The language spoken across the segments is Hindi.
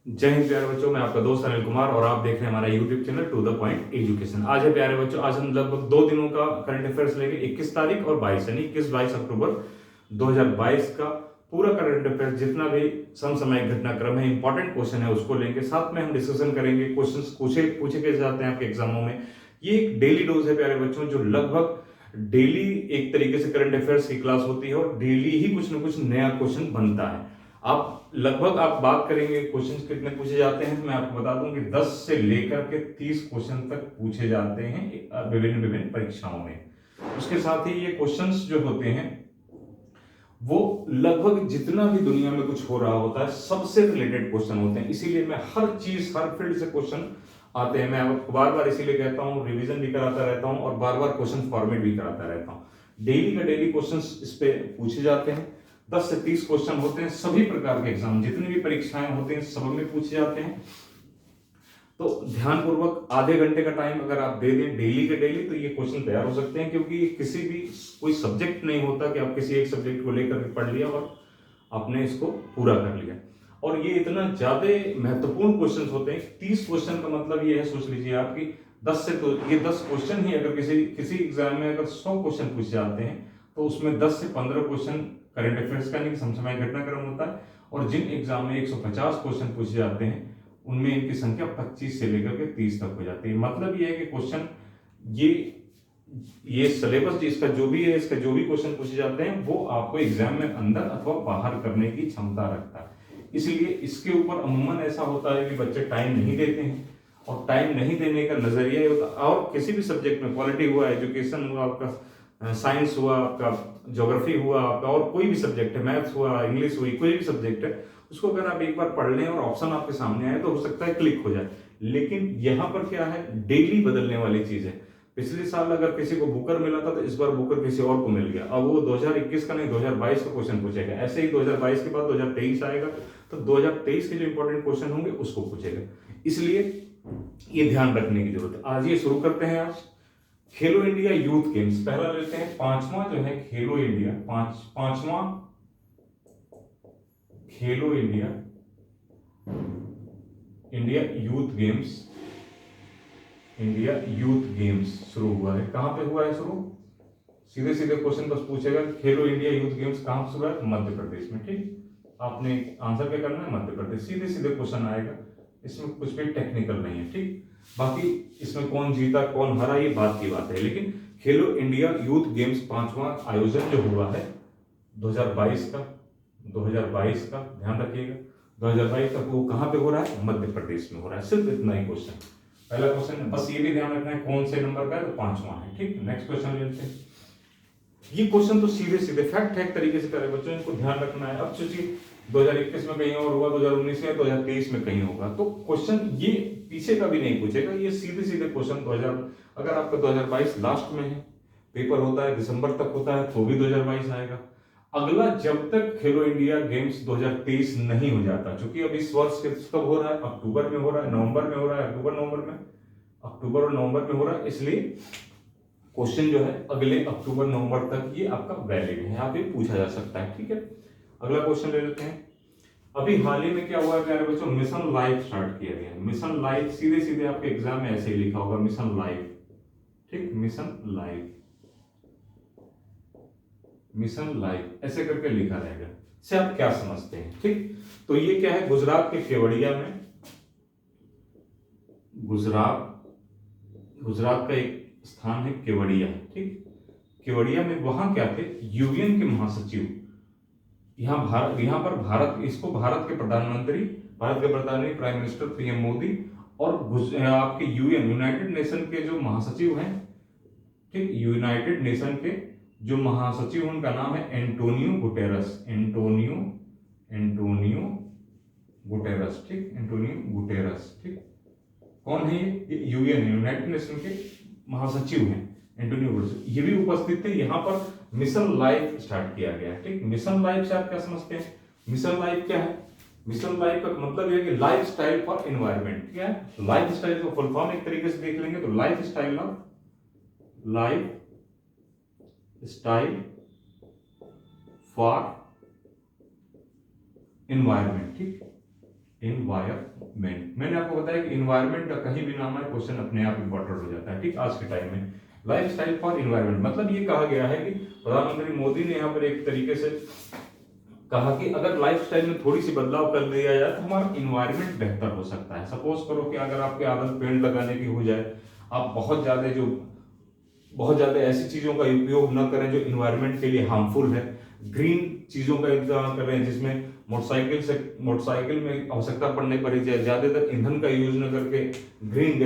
जय हिंद प्यारे बच्चों, मैं आपका दोस्त अनिल कुमार और आप देख रहे हैं हमारा YouTube channel to the point education. आज है प्यारे बच्चों, आज हम लगभग 2 दिनों का करंट अफेयर्स लेंगे। 21 तारीख और 22 यानी 21-22 अक्टूबर 2022 का पूरा करंट अफेयर्स, जितना भी समसामयिक घटनाक्रम है, इंपॉर्टेंट क्वेश्चन है, उसको लेंगे। साथ में हम डिस्कशन करेंगे, क्वेश्चन पूछे कैसे जाते हैं आपके एग्जामों में। ये एक डेली डोज है प्यारे बच्चों, जो लगभग डेली एक तरीके से करंट अफेयर्स की क्लास होती है और डेली ही कुछ ना कुछ नया क्वेश्चन बनता है। आप बात करेंगे क्वेश्चंस कितने पूछे जाते हैं, तो मैं आपको बता दूं कि 10 से लेकर के 30 क्वेश्चन तक पूछे जाते हैं विभिन्न विभिन्न परीक्षाओं में। उसके साथ ही ये क्वेश्चंस जो होते हैं वो लगभग जितना भी दुनिया में कुछ हो रहा होता है सबसे रिलेटेड क्वेश्चन होते हैं। इसीलिए मैं हर चीज, हर फील्ड से क्वेश्चन आते हैं। मैं आपको बार बार इसीलिए कहता हूं, रिवीजन भी कराता रहता हूं और बार बार क्वेश्चन फॉर्मेट भी कराता रहता हूं। डेली का डेली क्वेश्चन इस पे पूछे जाते हैं। 10 से 30 क्वेश्चन होते हैं। सभी प्रकार के एग्जाम, जितनी भी परीक्षाएं होते हैं, सब में पूछे जाते हैं। तो ध्यानपूर्वक आधे घंटे का टाइम अगर आप दे दें डेली के डेली, तो ये क्वेश्चन तैयार हो सकते हैं। क्योंकि किसी भी कोई सब्जेक्ट नहीं होता कि आप किसी एक सब्जेक्ट को लेकर के पढ़ लिया और आपने इसको पूरा कर लिया। और ये इतना ज्यादा महत्वपूर्ण क्वेश्चन होते हैं। 30 क्वेश्चन का मतलब ये है, सोच लीजिए आप कि 10 से, तो ये 10 क्वेश्चन ही अगर किसी किसी एग्जाम में अगर 100 क्वेश्चन पूछे जाते हैं, तो उसमें 10 से 15 क्वेश्चन करंट अफेयर्स का, नहीं समसामयिक घटनाक्रम होता है। और जिन एग्जाम में 150 क्वेश्चन पूछे जाते हैं, उनमें इनकी संख्या 25 से लेकर के 30 तक हो जाती है। मतलब ये है कि क्वेश्चन, ये सिलेबस इसका जो भी है, इसका जो भी क्वेश्चन पूछे जाते हैं, वो आपको एग्जाम में अंदर अथवा बाहर करने की क्षमता रखता है। इसलिए इसके ऊपर अमूमन ऐसा होता है कि बच्चे टाइम नहीं देते हैं, और टाइम नहीं देने का नजरिया ये होता है। और किसी भी सब्जेक्ट में, क्वालिटी हुआ, एजुकेशन हुआ आपका, साइंस हुआ आपका, ज्योग्राफी हुआ आपका, और कोई भी सब्जेक्ट है, मैथ्स हुआ, इंग्लिश हुई, कोई भी सब्जेक्ट है, उसको अगर आप एक बार पढ़ लें और ऑप्शन आपके सामने आए, तो हो सकता है क्लिक हो जाए। लेकिन यहां पर क्या है, डेली बदलने वाली चीज है। पिछले साल अगर किसी को बुकर मिला था, तो इस बार बुकर किसी और को मिल गया। अब वो 2021 का नहीं, 2022 का क्वेश्चन पूछेगा। ऐसे ही 2022 के बाद 2023 आएगा, तो 2023 के जो इंपॉर्टेंट क्वेश्चन होंगे उसको पूछेगा। इसलिए ये ध्यान रखने की जरूरत है। आज ये शुरू करते हैं। आज खेलो इंडिया यूथ गेम्स पहला लेते हैं। पांचवा जो है खेलो इंडिया, पांचवा खेलो India India youth games, India youth games शुरू हुआ है। कहां पे हुआ है शुरू? सीधे सीधे क्वेश्चन बस पूछेगा, खेलो इंडिया यूथ गेम्स कहां शुरू है? मध्य प्रदेश में। ठीक, आपने आंसर क्या करना है? मध्य प्रदेश। सीधे सीधे क्वेश्चन आएगा, इसमें कुछ भी टेक्निकल नहीं है। ठीक, बाकी इसमें कौन जीता कौन हारा ये बात की बात है, लेकिन खेलो इंडिया यूथ गेम्स पांचवा आयोजन जो हुआ है 2022 का, 2022 का ध्यान रखिएगा, 2022 तक वो कहां पे हो रहा है? मध्य प्रदेश में हो रहा है। सिर्फ इतना ही क्वेश्चन, पहला क्वेश्चन है। बस ये भी ध्यान रखना है कौन से नंबर का है, तो पांचवा है। ठीक, नेक्स्ट क्वेश्चन लेते हैं। ये क्वेश्चन तो सीधे सीधे फैक्ट है तरीके से करे बच्चों, इनको ध्यान रखना है। अब सोचिए 2021 में कहीं और हुआ, 2019 में, 2023 में कहीं होगा, तो क्वेश्चन ये पीछे का भी नहीं पूछेगा, ये सीधे सीधे क्वेश्चन 2000, अगर आपका 2022 लास्ट में है, पेपर होता है दिसंबर तक होता है, तो भी 2022 आएगा। अगला जब तक खेलो इंडिया गेम्स 2023 नहीं हो जाता, क्योंकि अब इस वर्ष कब हो रहा है? अक्टूबर में हो रहा है, नवंबर में हो रहा है, अक्टूबर और नवंबर में हो रहा है। इसलिए क्वेश्चन जो है अगले अक्टूबर नवंबर तक ये आपका वैलिड है, यहाँ पे पूछा जा सकता है। ठीक है, अगला क्वेश्चन ले लेते हैं। अभी हाल ही में क्या हुआ है प्यारे बच्चों? मिशन लाइफ स्टार्ट किया गया। मिशन लाइफ सीधे सीधे आपके एग्जाम में ऐसे ही लिखा होगा, मिशन लाइफ। ठीक, मिशन लाइफ, मिशन लाइफ ऐसे करके लिखा रहेगा। से आप क्या समझते हैं? ठीक, तो ये क्या है? गुजरात के केवड़िया में, गुजरात का एक स्थान है केवड़िया। ठीक, केवड़िया में वहां क्या थे? यूएन के महासचिव, यहाँ पर भारत, इसको भारत के प्रधानमंत्री, प्राइम मिनिस्टर पीएम मोदी, और आपके यूएन, यूनाइटेड नेशन के जो महासचिव हैं, ठीक, यूनाइटेड नेशन के जो महासचिव, उनका नाम है एंटोनियो गुटेरस, एंटोनियो गुटेरस। ठीक, एंटोनियो गुटेरस। ठीक, कौन है ये? यूएन, यूनाइटेड नेशन के महासचिव हैं एंटोनियो गुटेरस। ये भी उपस्थित थे। यहाँ पर मिशन लाइफ स्टार्ट किया गया। ठीक, मिशन लाइफ से आप क्या समझते हैं? मिशन लाइफ क्या है? मिशन लाइफ का मतलब है कि लाइफ स्टाइल फॉर एनवायरमेंट। क्या है लाइफ स्टाइल का फुल फॉर्म? एक तरीके से देख लेंगे तो लाइफ स्टाइल फॉर एनवायरमेंट। ठीक, इन्वायरमेंट। मैंने आपको बताया कि इन्वायरमेंट का कहीं भी नाम है क्वेश्चन अपने आप इंपॉर्टेंट हो जाता है, ठीक। आज के टाइम में लाइफस्टाइल फॉर इन्वायरमेंट मतलब ये कहा गया है कि प्रधानमंत्री मोदी ने यहाँ पर एक तरीके से कहा कि अगर लाइफस्टाइल में थोड़ी सी बदलाव कर दिया जाए तो हमारा इन्वायरमेंट बेहतर हो सकता है। सपोज करो कि अगर आपकी आदत पेड़ लगाने की हो जाए, आप बहुत ज्यादा ऐसी चीजों का उपयोग न करें जो इन्वायरमेंट के लिए हार्मफुल है, ग्रीन चीजों का इस्तेमाल करें जिसमें मोटरसाइकिल में आवश्यकता पड़ने पर ज्यादातर ईंधन का यूज न करके ग्रीन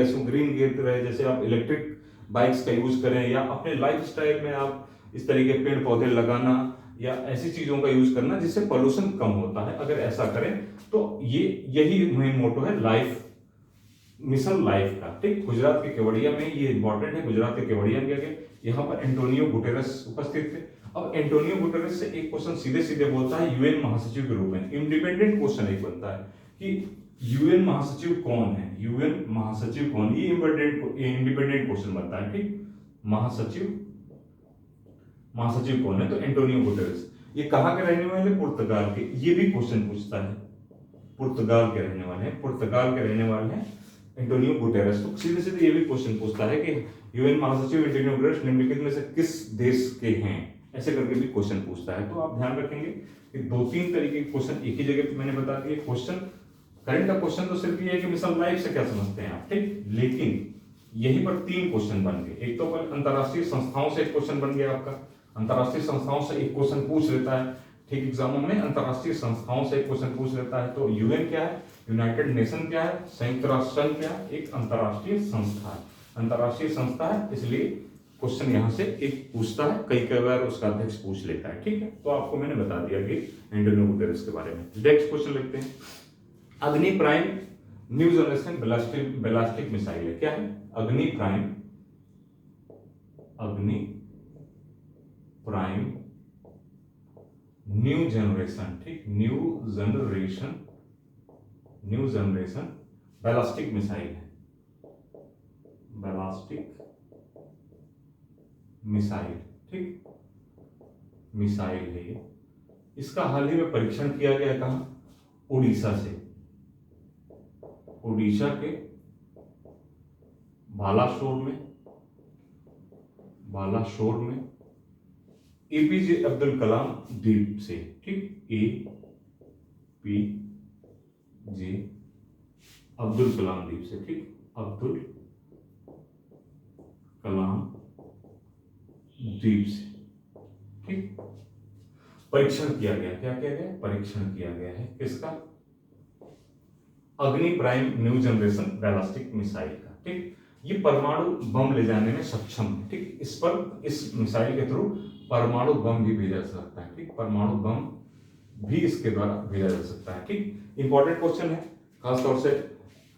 गेट रहे, जैसे आप इलेक्ट्रिक बाइक्स का यूज करें, या अपने लाइफस्टाइल में आप इस तरीके पेड़ पौधे लगाना या ऐसी चीजों का यूज करना जिससे पोल्यूशन कम होता है, अगर ऐसा करें तो यही मेन मोटो है मिशन लाइफ का, ठीक। गुजरात के केवड़िया में ये इंपॉर्टेंट है, गुजरात के केवड़िया में गए, यहाँ पर एंटोनियो गुटेरेस उपस्थित थे। अब एंटोनियो गुटेरेस से एक क्वेश्चन सीधे सीधे बोलता है यूएन महासचिव के रूप में, इंडिपेंडेंट क्वेश्चन एक बनता है कि यूएन महासचिव कौन है, यूएन महासचिव कौन, ये इंडिपेंडेंट क्वेश्चन बनता है, ठीक। महासचिव कौन है, तो एंटोनियो गुटेरेस। ये कहाँ के रहने वाले, पुर्तगाल के, ये भी क्वेश्चन पूछता है, पुर्तगाल के रहने वाले हैं एंटोनियो गुटेरेस। तो सीधे सीधे ये भी क्वेश्चन पूछता है कि यूएन महासचिव एंटोनियो गुटेरेस निम्नलिखित में से किस देश के हैं, ऐसे करके भी क्वेश्चन पूछता है। तो आप ध्यान रखेंगे कि 2-3 तरीके के क्वेश्चन एक ही जगह पे मैंने बता दिए। क्वेश्चन करंट का क्वेश्चन तो सिर्फ ये है कि मिसाल लाइफ से क्या समझते हैं आप, ठीक। लेकिन यहीं पर 3 क्वेश्चन बन गए। एक तो अंतरराष्ट्रीय संस्थाओं से एक क्वेश्चन बन गया आपका, अंतरराष्ट्रीय संस्थाओं से एक क्वेश्चन पूछ लेता है, ठीक। एग्जामों में अंतरराष्ट्रीय संस्थाओं से एक क्वेश्चन पूछ लेता है। तो यूएन क्या है, यूनाइटेड नेशन क्या है, संयुक्त राष्ट्र संघ क्या है, एक अंतरराष्ट्रीय संस्था है, अंतरराष्ट्रीय संस्था है, इसलिए क्वेश्चन यहां से एक पूछता है, कई बार उसका अध्यक्ष पूछ लेता है, ठीक है। तो आपको मैंने बता दिया कि एंटोनियो गुटेरेस के बारे में। नेक्स्ट क्वेश्चन लिखते हैं, अग्नि prime new generation ballistic missile है, क्या है, अग्नि प्राइम न्यू जनरेशन, ठीक, न्यू जनरेशन बैलिस्टिक मिसाइल है, बैलिस्टिक मिसाइल, ठीक, मिसाइल है ये। इसका हाल ही में परीक्षण किया गया, कहां, उड़ीसा से, उड़ीसा के बालासोर में एपीजे अब्दुल कलाम द्वीप से, ठीक, एपीजे अब्दुल कलाम द्वीप से, ठीक, अब्दुल कलाम द्वीप से, ठीक। परीक्षण किया गया, क्या किया गया, परीक्षण किया गया है किसका, अग्नि prime new generation ballistic missile का, ठीक। ये परमाणु बम ले जाने में सक्षम है, ठीक। इस मिसाइल के थ्रू परमाणु बम भी भेजा जा सकता है, ठीक, परमाणु बम भी इसके द्वारा भेजा जा सकता है, ठीक। इंपॉर्टेंट क्वेश्चन है, खासतौर से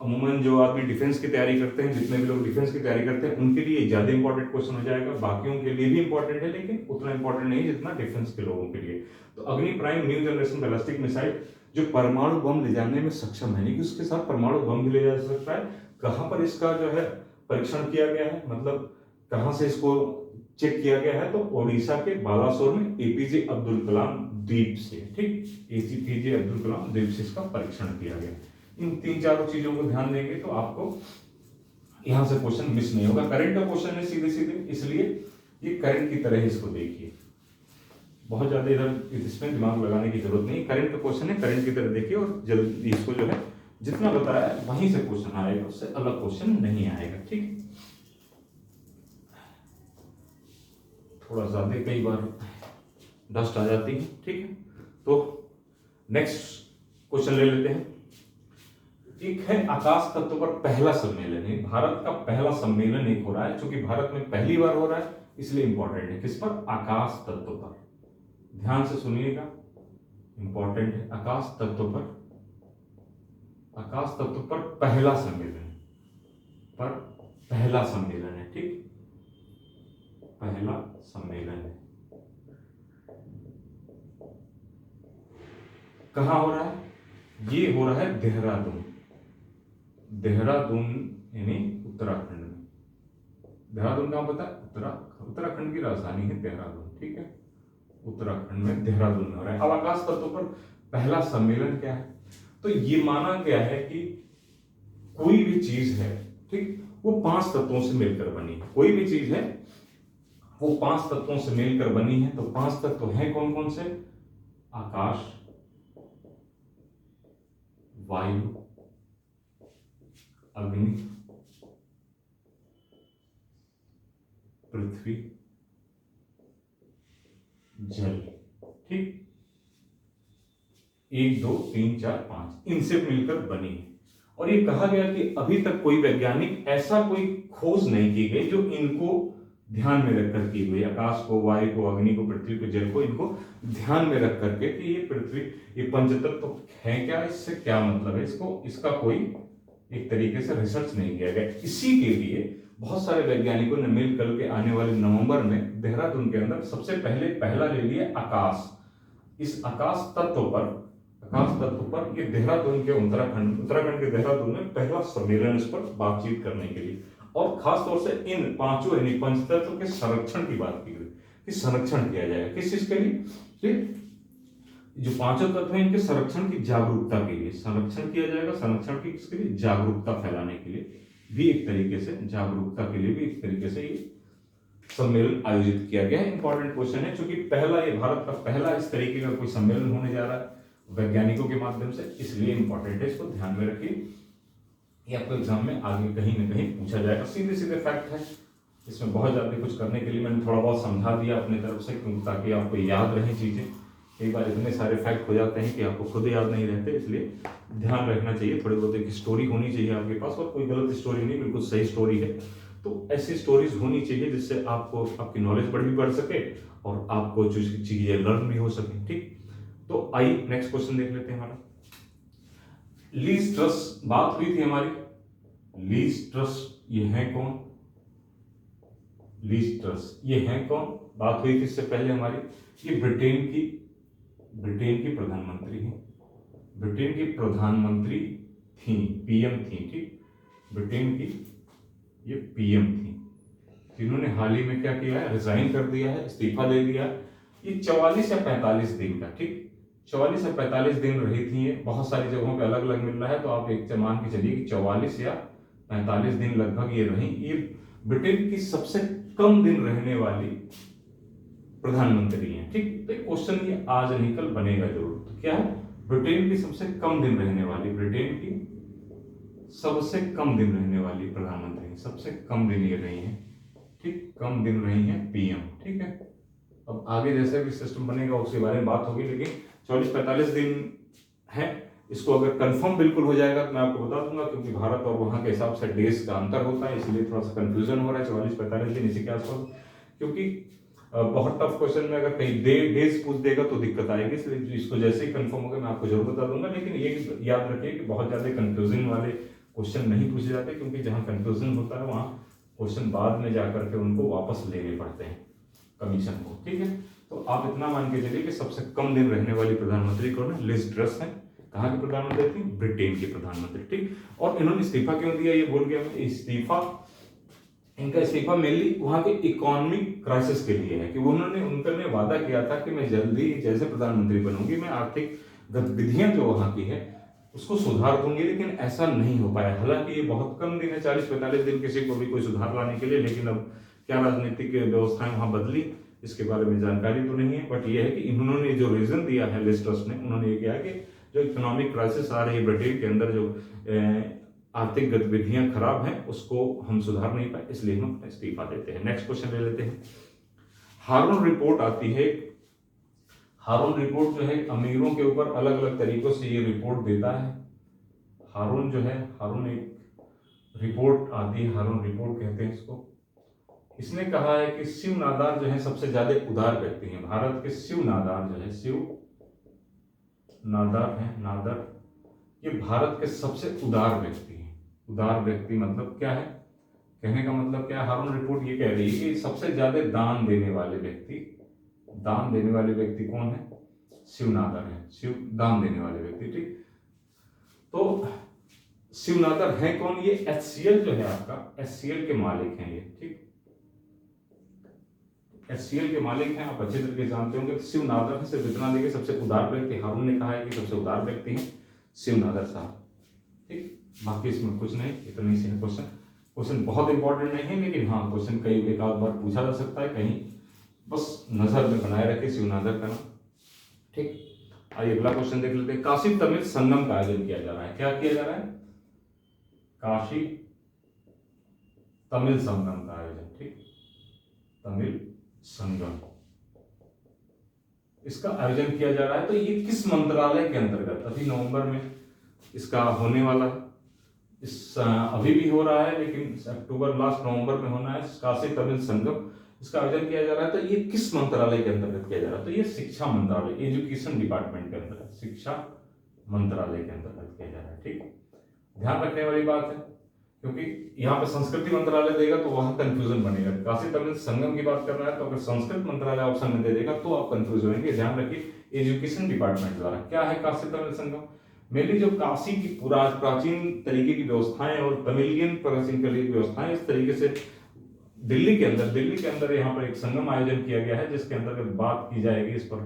अमूमन जो आदमी डिफेंस की तैयारी करते हैं, जितने भी लोग डिफेंस की तैयारी करते हैं उनके लिए ज्यादा इंपॉर्टेंट क्वेश्चन हो जाएगा, बाकियों के लिए भी इंपॉर्टेंट है लेकिन उतना इंपॉर्टेंट नहीं जितना डिफेंस के लोगों के लिए। तो अग्नि prime new generation ballistic missile जो परमाणु बम ले जाने में सक्षम है, नहीं कि उसके साथ परमाणु बम भी ले जा सकता है। कहां पर इसका जो है परीक्षण किया गया है, मतलब कहां से इसको चेक किया गया है, तो ओडिशा के बालासोर में एपीजे अब्दुल कलाम द्वीप से, ठीक, एपीजे अब्दुल कलाम द्वीप से इसका परीक्षण किया गया। इन 3-4 चीजों को ध्यान देंगे तो आपको यहां से क्वेश्चन मिस नहीं होगा। करंट का क्वेश्चन है सीधे सीधे, इसलिए ये करंट की तरह इसको देखिए, बहुत ज्यादा इधर इसमें दिमाग लगाने की जरूरत नहीं, करंट का क्वेश्चन है, करंट की तरह देखिए और जल्दी इसको जो है जितना बताया है वहीं से क्वेश्चन आएगा, उससे अलग क्वेश्चन नहीं आएगा, ठीक। थोड़ा ज्यादा कई बार डस्ट आ जाती है, ठीक है। तो नेक्स्ट क्वेश्चन ले लेते हैं। एक है आकाश तत्व पर पहला सम्मेलन, भारत का पहला सम्मेलन एक हो रहा है, क्योंकि भारत में पहली बार हो रहा है इसलिए इंपॉर्टेंट है। किस पर, आकाश तत्व पर, ध्यान से सुनिएगा, इंपॉर्टेंट है। आकाश तत्व पर पहला सम्मेलन है, ठीक, पहला सम्मेलन है। कहां हो रहा है, ये हो रहा है देहरादून यानी उत्तराखंड में। देहरादून कहां पता है, उत्तराखंड की राजधानी है देहरादून, ठीक है, उत्तराखंड में देहरादून में हो रहा है। अब आकाश तत्व पर पहला सम्मेलन क्या है, तो ये माना गया है कि कोई भी चीज है, ठीक, वो 5 तत्वों से मिलकर बनी है। कोई भी चीज है वो 5 तत्वों से मिलकर बनी है। तो 5 तत्व हैं कौन कौन से? आकाश, वायु, अग्नि, पृथ्वी, जल। ठीक, 1 2 3 4 5 इनसे मिलकर बनी है। और ये कहा गया कि अभी तक कोई वैज्ञानिक ऐसा कोई खोज नहीं की गई जो इनको ध्यान में रखकर की गई, आकाश को, वायु को, अग्नि को, पृथ्वी को, जल को, इनको ध्यान में रख करके कि ये पृथ्वी, ये पंचतत्व तो है क्या, इससे क्या मतलब है, इसको, इसका कोई एक तरीके से रिसर्च नहीं किया गया। इसी के लिए बहुत सारे वैज्ञानिकों ने मिलकर के आने वाले नवंबर में देहरादून के अंदर सबसे पहला ले लिया आकाश। इस आकाश तत्व पर ये देहरादून के उत्तराखंड के देहरादून में पहला सम्मेलन इस पर बातचीत करने के लिए, और खास तौर से इन पांचों यानी पंचतत्व के संरक्षण की बात की गई कि संरक्षण किया जाएगा। किस चीज के लिए? जो पांचों तत्व हैं इनके संरक्षण की जागरूकता के लिए संरक्षण किया जाएगा। संरक्षण की किसके लिए? जागरूकता फैलाने के लिए भी एक तरीके से, जागरूकता के लिए भी एक तरीके से ये सम्मेलन आयोजित किया गया है। इंपॉर्टेंट क्वेश्चन है, क्योंकि पहला, ये भारत का पहला इस तरीके का कोई सम्मेलन होने जा रहा है वैज्ञानिकों के माध्यम से, इसलिए इंपॉर्टेंट है, इसको ध्यान में रखिए। ये आपको एग्जाम में आगे कहीं ना कहीं पूछा जाएगा। सीधे सीधे फैक्ट है, इसमें बहुत ज्यादा कुछ करने के लिए मैंने थोड़ा बहुत समझा दिया अपने तरफ से, ताकि आपको याद रहे चीजें। कई बार इतने सारे फैक्ट हो जाते हैं कि आपको खुद याद नहीं रहते, इसलिए ध्यान रखना चाहिए। थोड़ी बहुत एक स्टोरी होनी चाहिए आपके पास, और कोई गलत स्टोरी नहीं, बिल्कुल सही स्टोरी है। तो ऐसी स्टोरीज होनी चाहिए जिससे आपको, आपकी नॉलेज बढ़ सके और आपको चीजें लर्न भी हो सके। ठीक, तो आइए नेक्स्ट क्वेश्चन देख लेते हैं हमारा। लीज ट्रस बात हुई थी हमारी। लीज ट्रस ये है कौन? लीज ट्रस ये है कौन? बात हुई थी इससे पहले हमारी। ये ब्रिटेन की प्रधानमंत्री है। ब्रिटेन की प्रधानमंत्री थी, पीएम थी। ठीक, ब्रिटेन की ये पीएम थी, जिन्होंने हाल ही में क्या किया है? रिजाइन कर दिया है, इस्तीफा दे दिया। ये 44 या 45 दिन का, ठीक, 44 या 45 दिन रही थी। ये बहुत सारी जगहों पे अलग अलग मिल रहा है, तो आप एक मान के चलिए कि 44 या 45 दिन लगभग ये रही। ये ब्रिटेन की सबसे कम दिन रहने वाली प्रधानमंत्री हैं। ठीक, तो क्वेश्चन ये आज नहीं कल बनेगा जरूर। तो क्या है? ब्रिटेन की सबसे कम दिन रहने वाली, ब्रिटेन की सबसे कम दिन रहने वाली प्रधानमंत्री, सबसे कम दिन ये रही है। ठीक, कम दिन रही है पीएम। ठीक है, अब आगे जैसे भी सिस्टम बनेगा उसके बारे में बात होगी, लेकिन 44-45 दिन है। इसको अगर कंफर्म बिल्कुल हो जाएगा तो मैं आपको बता दूंगा, क्योंकि भारत और वहां के हिसाब से डेज का अंतर होता है, इसलिए थोड़ा सा कंफ्यूजन हो रहा है। 44-45 दिन इसी के आसपास, क्योंकि बहुत टफ क्वेश्चन में अगर कहीं डेज पूछ देगा तो दिक्कत आएगी, इसलिए इसको जैसे ही कंफर्म होगा मैं आपको जरूर बता दूंगा। लेकिन ये याद रखिए कि बहुत ज्यादा कंफ्यूजन वाले क्वेश्चन नहीं पूछे जाते, क्योंकि जहां कंफ्यूजन होता है वहां क्वेश्चन बाद में जाकर के उनको वापस लेने पड़ते हैं कमीशन को। ठीक है, तो आप इतना मान के चलिए कि सबसे कम दिन रहने वाली प्रधानमंत्री कौन है? लिज ट्रस है। कहाँ की प्रधानमंत्री थी? ब्रिटेन की प्रधानमंत्री। ठीक, और इन्होंने इस्तीफा क्यों दिया ये भूल गया मैं। इनका इस्तीफा मेनली वहां के इकोनॉमिक क्राइसिस के लिए है, कि उन्होंने वादा किया था कि मैं जल्दी जैसे प्रधानमंत्री बनूंगी मैं आर्थिक गतिविधियां जो वहां की है उसको सुधार दूंगी, लेकिन ऐसा नहीं हो पाया। हालांकि ये बहुत कम दिन है, 40-45 दिन किसी को भी कोई सुधार लाने के लिए, लेकिन अब क्या राजनीतिक व्यवस्थाएं वहां बदली इसके बारे में जानकारी तो नहीं है। बट ये है कि इन्होंने जो रीजन दिया है लिज ट्रस ने, उन्होंने ये किया कि जो इकोनॉमिक क्राइसिस आ रही है ब्रिटेन के अंदर, जो आर्थिक गतिविधियां खराब हैं उसको हम सुधार नहीं पाए, इसलिए हम इस्तीफा देते हैं। नेक्स्ट क्वेश्चन ले लेते हैं। हारून रिपोर्ट आती है। हारून रिपोर्ट जो है अमीरों के ऊपर अलग अलग तरीकों से ये रिपोर्ट देता है। हारून जो है, हारून एक रिपोर्ट आती है, हारून रिपोर्ट कहते हैं इसको। इसने कहा है कि शिव नादार जो है सबसे ज्यादा उदार व्यक्ति हैं। भारत के शिव नादार जो है, शिव नादार है, नादर, ये भारत के सबसे उदार व्यक्ति हैं। उदार व्यक्ति मतलब क्या है? कहने का मतलब क्या है? हारून रिपोर्ट ये कह रही है कि सबसे ज्यादा दान देने वाले व्यक्ति कौन है? शिवनादर है। शिव दान देने वाले व्यक्ति। ठीक, तो शिवनादर है कौन? ये एचसीएल जो है आपका, एचसीएल के मालिक हैं ये। ठीक, एचसीएल के मालिक हैं, आप अच्छे तरीके जानते होंगे। शिवनादर है, सिर्फ इतना देखिए सबसे उदार व्यक्ति, हारून ने कहा है कि सबसे उदार व्यक्ति हैं। शिवनागर साहब। ठीक, बाकी इसमें कुछ नहीं, इतने से क्वेश्चन बहुत इंपॉर्टेंट नहीं है, लेकिन हाँ क्वेश्चन कई एक आध बार पूछा जा सकता है कहीं, बस नजर में बनाए रखे शिवनागर का नाम। ठीक, आइए अगला क्वेश्चन देख लेते हैं। काशी तमिल संगम का आयोजन किया जा रहा है। क्या किया जा रहा है? काशी तमिल संगम का आयोजन। ठीक, तमिल संगम, इसका आयोजन किया जा रहा है। तो ये किस मंत्रालय के अंतर्गत? अभी नवंबर में इसका होने वाला है, इस अभी भी हो रहा है, लेकिन अक्टूबर लास्ट नवंबर में होना है। काशी तमिल संगम, इसका आयोजन किया जा रहा है। तो ये किस मंत्रालय के अंतर्गत किया जा रहा है? तो ये शिक्षा मंत्रालय, एजुकेशन डिपार्टमेंट के अंतर्गत, शिक्षा मंत्रालय के अंतर्गत किया जा रहा है। ठीक, ध्यान रखने वाली बात है, क्योंकि यहाँ पे संस्कृति मंत्रालय देगा तो वहां कंफ्यूजन बनेगा। काशी तमिल संगम की बात कर रहा है तो अगर संस्कृत मंत्रालय ऑप्शन में दे देगा तो आप कंफ्यूज होंगे। ध्यान रखिए, एजुकेशन डिपार्टमेंट द्वारा। क्या है काशी तमिल संगम? मेनली जो काशी की प्राचीन तरीके की व्यवस्थाएं और तमिलियन प्राचीन तरीके की व्यवस्थाएं, इस तरीके से दिल्ली के अंदर यहाँ पर एक संगम आयोजन किया गया है, जिसके अंतर्गत बात की जाएगी, इस पर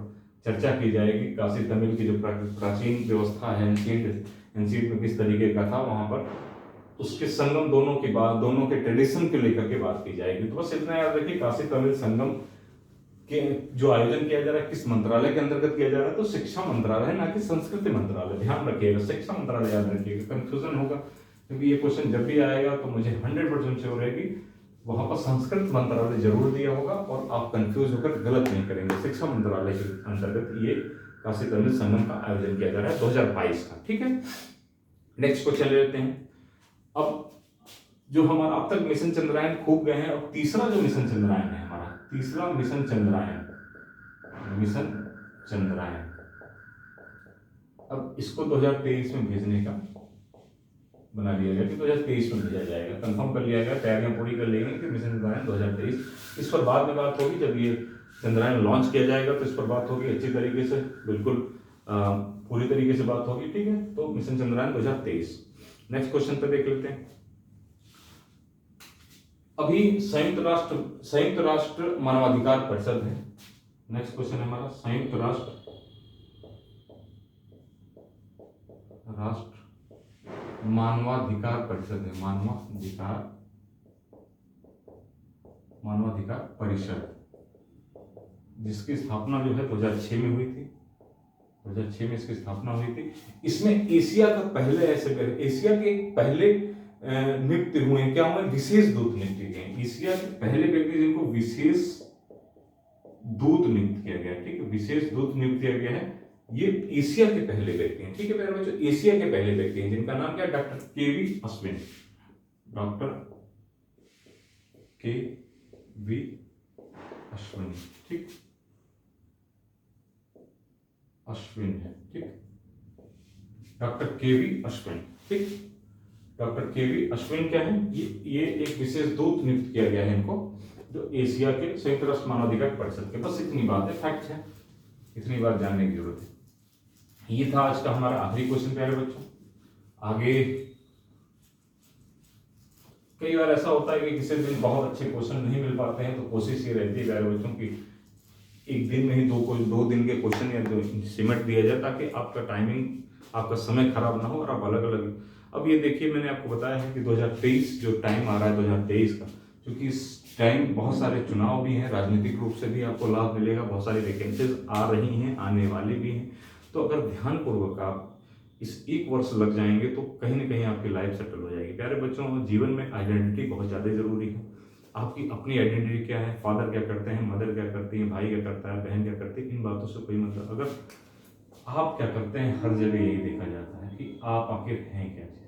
चर्चा की जाएगी। काशी तमिल की जो प्राचीन व्यवस्था है, एंशिएंट में किस तरीके का था वहां पर, उसके संगम दोनों की बात, दोनों के ट्रेडिशन के लेकर के बात की जाएगी। तो बस इतना याद रखिए, काशी तमिल संगम के जो आयोजन किया जा रहा है किस मंत्रालय के अंतर्गत किया जा रहा है? तो शिक्षा मंत्रालय है, ना कि संस्कृति मंत्रालय। ध्यान रखिएगा, शिक्षा मंत्रालय याद रखिएगा, कंफ्यूजन होगा, क्योंकि ये क्वेश्चन जब भी आएगा तो मुझे 100% श्योर है कि वहां पर संस्कृत मंत्रालय जरूर दिया होगा और आप कंफ्यूज होकर गलत नहीं करेंगे। शिक्षा मंत्रालय के अंतर्गत ये काशी तमिल संगम का आयोजन किया जा रहा है 2022 का। ठीक है, नेक्स्ट क्वेश्चन ले लेते हैं। अब जो हमारा अब तक मिशन चंद्रयान खूब गए हैं, अब तीसरा जो मिशन चंद्रयान है हमारा, तीसरा मिशन चंद्रयान, अब इसको 2023 में भेजने का बना लिया गया कि 2023 में भेजा जाएगा। कंफर्म कर लिया गया, तैयारियां पूरी कर ली गई कि मिशन चंद्रयान 2023। इस पर बाद में बात होगी, जब ये चंद्रयान लॉन्च किया जाएगा तो इस पर बात होगी अच्छी तरीके से, बिल्कुल पूरी तरीके से बात होगी। ठीक है, तो मिशन चंद्रयान 2023। नेक्स्ट क्वेश्चन पे देख लेते हैं। अभी संयुक्त राष्ट्र मानवाधिकार परिषद है। नेक्स्ट क्वेश्चन है हमारा, संयुक्त राष्ट्र मानवाधिकार परिषद है, मानवाधिकार परिषद, जिसकी स्थापना जो है 2006 में हुई थी। 2006 में इसकी स्थापना हुई थी। इसमें एशिया के पहले नियुक्त हुए हैं। क्या हुए? विशेष दूत नियुक्त किए गए। एशिया के पहले व्यक्ति जिनको विशेष दूत नियुक्त किया गया। ठीक है, विशेष दूत नियुक्त किया गया है, ये एशिया के पहले व्यक्ति हैं। ठीक है प्यारे बच्चों, एशिया के पहले व्यक्ति हैं, जिनका नाम क्या है? डॉक्टर केवी अश्विन। डॉक्टर केवी अश्विन। ठीक, अश्विन है। ठीक, डॉक्टर केवी अश्विन। ठीक, डॉक्टर केवी अश्विन क्या है? ये एक विशेष दूत नियुक्त किया गया है इनको, जो एशिया के संयुक्त राष्ट्र मानवाधिकार परिषद के। बस इतनी बात है, फैक्ट है, इतनी बात जानने की जरूरत है। ये था आज का हमारा आखिरी क्वेश्चन प्यारे बच्चों। आगे कई बार ऐसा होता है कि किसी दिन बहुत अच्छे क्वेश्चन नहीं मिल पाते हैं, तो कोशिश ये रहती है प्यारे बच्चों की एक दिन में ही दो दिन के क्वेश्चन या सिमट दिया जाए, ताकि आपका टाइमिंग, आपका समय खराब ना हो और आप अलग अलग। अब ये देखिए, मैंने आपको बताया है कि 2023 जो टाइम आ रहा है 2023 का, क्योंकि इस टाइम बहुत सारे चुनाव भी हैं, राजनीतिक रूप से भी आपको लाभ मिलेगा, बहुत सारी वैकेंसीज आ रही हैं, आने वाली भी हैं। तो अगर ध्यानपूर्वक आप इस एक वर्ष लग जाएंगे तो कहीं ना कहीं आपकी लाइफ सेटल हो जाएगी। प्यारे बच्चों, जीवन में आइडेंटिटी बहुत ज़्यादा जरूरी है। आपकी अपनी आइडेंटिटी क्या है, फादर क्या करते हैं, मदर क्या करती है, भाई क्या करता है, बहन क्या करती है, इन बातों से कोई मतलब। अगर आप क्या करते हैं, हर जगह यही देखा जाता है कि आप आखिर हैं क्या चीज़।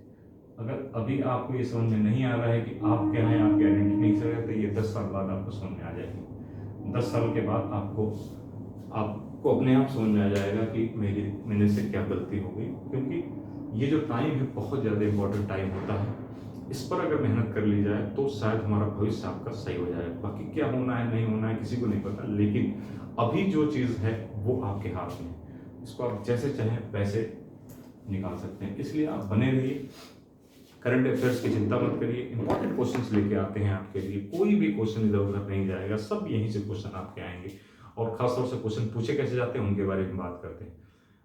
अगर अभी आपको ये समझ में नहीं आ रहा है कि आप क्या हैं, आपकी आइडेंटिटी नहीं समझ, तो ये 10 साल बाद आपको समझ में आ जाएगी। 10 साल के बाद आपको अपने आप समझ में आ जाएगा कि मैंने से क्या गलती हो गई। क्योंकि ये जो टाइम है बहुत ज़्यादा इंपॉर्टेंट टाइम होता है, इस पर अगर मेहनत कर ली जाए तो शायद हमारा भविष्य आपका सही हो जाए। बाकी क्या होना है नहीं होना है किसी को नहीं पता, लेकिन अभी जो चीज़ है वो आपके हाथ में है। इसको आप जैसे चाहें वैसे निकाल सकते हैं। इसलिए आप बने रहिए, करंट अफेयर्स की चिंता मत करिए, इंपॉर्टेंट क्वेश्चंस लेके आते हैं आपके लिए। कोई भी क्वेश्चन इधर उधर नहीं जाएगा, सब यहीं से क्वेश्चन आपके आएंगे। और खासतौर से क्वेश्चन पूछे कैसे जाते हैं उनके बारे में बात करते हैं।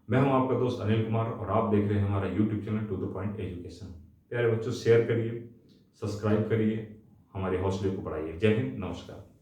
मैं हूं आपका दोस्त अनिल कुमार और आप देख रहे हैं हमारा YouTube channel to the point education. प्यारे बच्चों, शेयर करिए, सब्सक्राइब करिए, हमारे हौसले को बढ़ाइए। जय हिंद, नमस्कार।